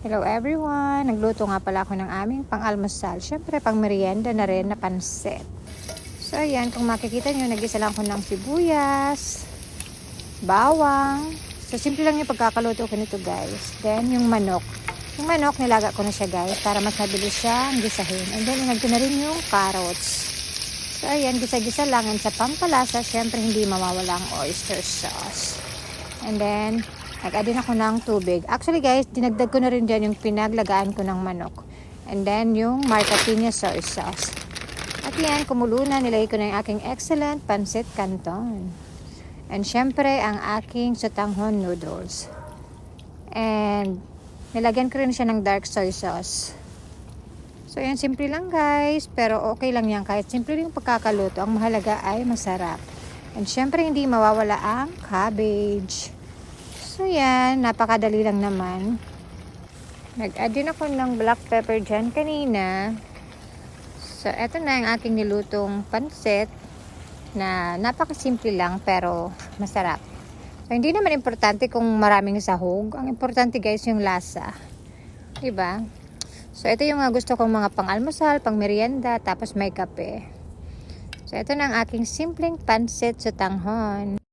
Hello everyone! Nagluto nga pala ako ng aming pang-almusal. Siyempre, pang merienda na rin na pansit. So, ayan. Kung makikita nyo, nag-isa lang ko ng sibuyas, bawang. So, simple lang yung pagkakaluto ko nito, guys. Then, yung manok. Yung manok, nilaga ko na siya, guys, para mas mabilis siyang gisahin. And then, inag ko na rin yung carrots. So, ayan. Gisa-gisa lang. And sa pampalasa, siyempre, hindi mawawala ang oyster sauce. And then, nag-add din ako ng tubig. Actually guys, dinagdag ko na rin dyan yung pinaglagaan ko ng manok. And then yung Marca Piña soy sauce. At yan, kumulo na. Nilagay ko na yung aking excellent pancit canton. And syempre, ang aking sotanghon noodles. And nilagyan ko rin siya ng dark soy sauce. So yan, simple lang guys. Pero okay lang yan. Kahit simple yung pagkakaluto, ang mahalaga ay masarap. And syempre, hindi mawawala ang cabbage. So yan, napakadali lang naman. Nag-add din ako ng black pepper dyan kanina. So eto na ang aking nilutong pansit na napakasimple lang pero masarap. So hindi naman importante kung maraming sahog. Ang importante guys yung lasa. Diba? So ito yung gusto kong mga pang-almusal, pang-merienda, tapos may kape. So ito na ang aking simpleng pansit sotanghon.